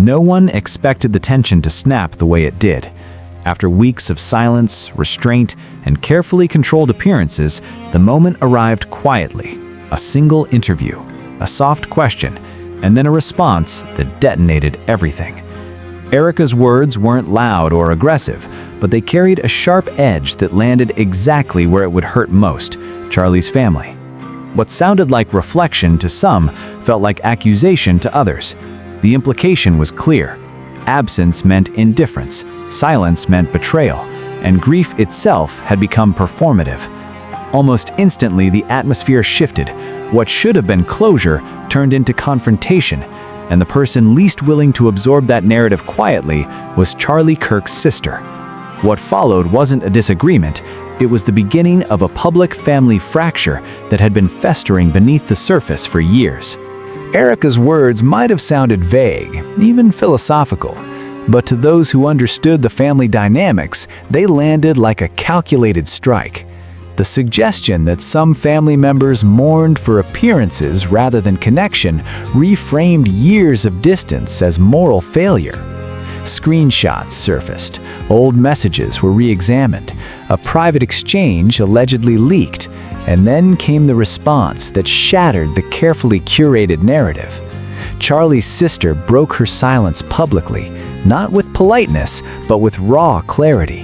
No one expected the tension to snap the way it did. After weeks of silence, restraint, and carefully controlled appearances, the moment arrived quietly. A single interview, a soft question, and then a response that detonated everything. Erika's words weren't loud or aggressive, but they carried a sharp edge that landed exactly where it would hurt most: Charlie's family. What sounded like reflection to some felt like accusation to others. The implication was clear. Absence meant indifference, silence meant betrayal, and grief itself had become performative. Almost instantly, the atmosphere shifted. What should have been closure turned into confrontation, and the person least willing to absorb that narrative quietly was Charlie Kirk's sister. What followed wasn't a disagreement, it was the beginning of a public family fracture that had been festering beneath the surface for years. Erika's words might have sounded vague, even philosophical, but to those who understood the family dynamics, they landed like a calculated strike. The suggestion that some family members mourned for appearances rather than connection reframed years of distance as moral failure. Screenshots surfaced, old messages were re-examined, a private exchange allegedly leaked, and then came the response that shattered the carefully curated narrative. Charlie's sister broke her silence publicly, not with politeness, but with raw clarity.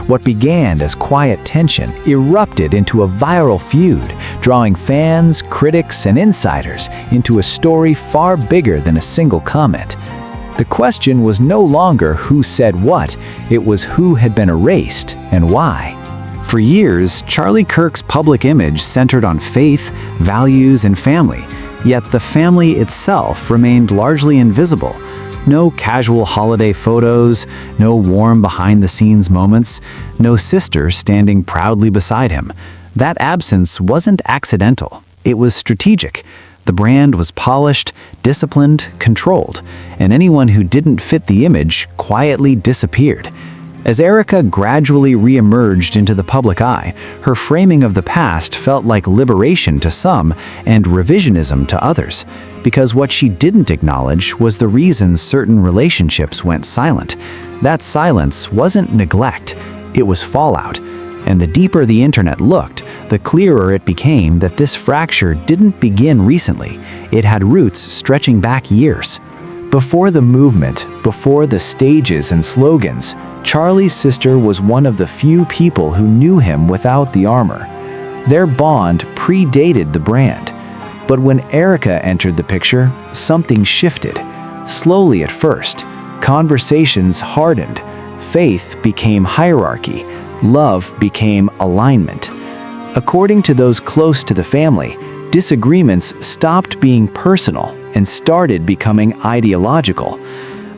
What began as quiet tension erupted into a viral feud, drawing fans, critics, and insiders into a story far bigger than a single comment. The question was no longer who said what, it was who had been erased and why. For years, Charlie Kirk's public image centered on faith, values, and family, yet the family itself remained largely invisible. No casual holiday photos, no warm behind-the-scenes moments, no sister standing proudly beside him. That absence wasn't accidental. It was strategic. The brand was polished, disciplined, controlled, and anyone who didn't fit the image quietly disappeared. As Erika gradually re-emerged into the public eye, her framing of the past felt like liberation to some and revisionism to others, because what she didn't acknowledge was the reasons certain relationships went silent. That silence wasn't neglect, it was fallout. And the deeper the internet looked, the clearer it became that this fracture didn't begin recently. It had roots stretching back years. Before the movement, before the stages and slogans, Charlie's sister was one of the few people who knew him without the armor. Their bond predated the brand. But when Erika entered the picture, something shifted. Slowly at first, conversations hardened, faith became hierarchy, love became alignment. According to those close to the family, disagreements stopped being personal and started becoming ideological.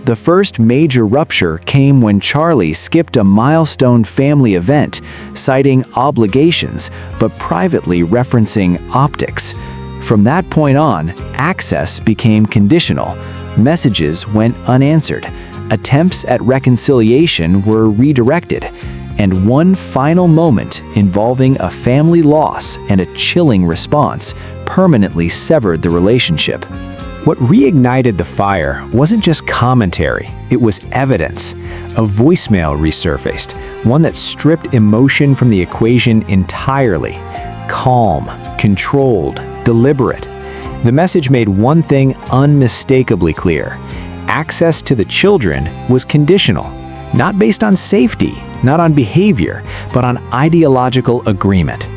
The first major rupture came when Charlie skipped a milestone family event, citing obligations, but privately referencing optics. From that point on, access became conditional. Messages went unanswered. Attempts at reconciliation were redirected. And one final moment involving a family loss and a chilling response permanently severed the relationship. What reignited the fire wasn't just commentary, it was evidence. A voicemail resurfaced, one that stripped emotion from the equation entirely. Calm, controlled, deliberate. The message made one thing unmistakably clear. Access to the children was conditional, not based on safety, not on behavior, but on ideological agreement.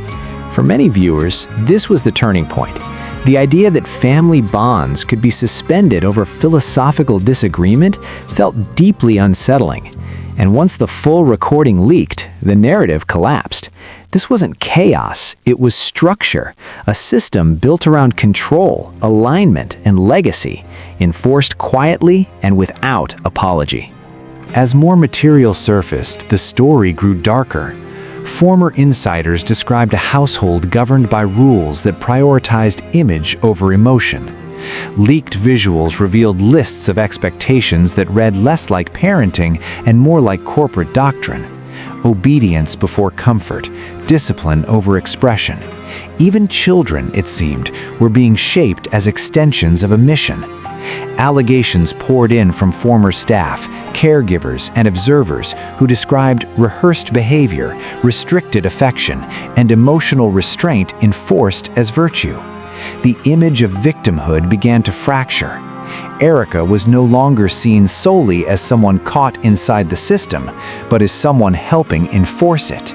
For many viewers, this was the turning point. The idea that family bonds could be suspended over philosophical disagreement felt deeply unsettling. And once the full recording leaked, the narrative collapsed. This wasn't chaos, it was structure, a system built around control, alignment, and legacy, enforced quietly and without apology. As more material surfaced, the story grew darker. Former insiders described a household governed by rules that prioritized image over emotion. Leaked visuals revealed lists of expectations that read less like parenting and more like corporate doctrine. Obedience before comfort, discipline over expression. Even children, it seemed, were being shaped as extensions of a mission. Allegations poured in from former staff, caregivers, and observers who described rehearsed behavior, restricted affection, and emotional restraint enforced as virtue. The image of victimhood began to fracture. Erika was no longer seen solely as someone caught inside the system, but as someone helping enforce it.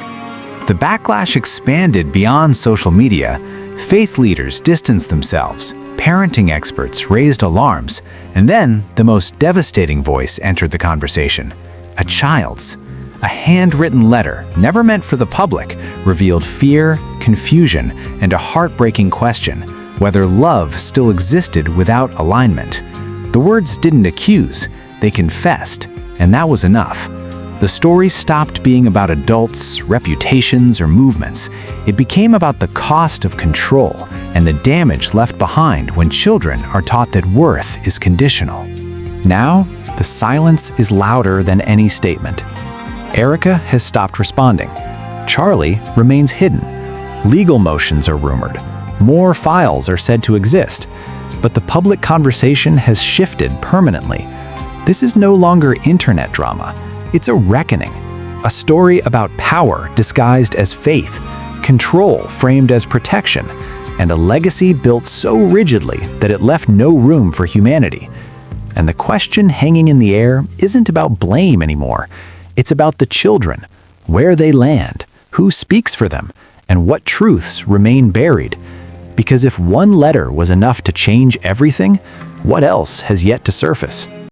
The backlash expanded beyond social media. Faith leaders distanced themselves, parenting experts raised alarms, and then the most devastating voice entered the conversation: a child's. A handwritten letter, never meant for the public, revealed fear, confusion, and a heartbreaking question: whether love still existed without alignment. The words didn't accuse, they confessed, and that was enough. The story stopped being about adults, reputations, or movements. It became about the cost of control and the damage left behind when children are taught that worth is conditional. Now, the silence is louder than any statement. Erika has stopped responding. Charlie remains hidden. Legal motions are rumored. More files are said to exist. But the public conversation has shifted permanently. This is no longer internet drama. It's a reckoning, a story about power disguised as faith, control framed as protection, and a legacy built so rigidly that it left no room for humanity. And the question hanging in the air isn't about blame anymore. It's about the children, where they land, who speaks for them, and what truths remain buried. Because if one letter was enough to change everything, what else has yet to surface?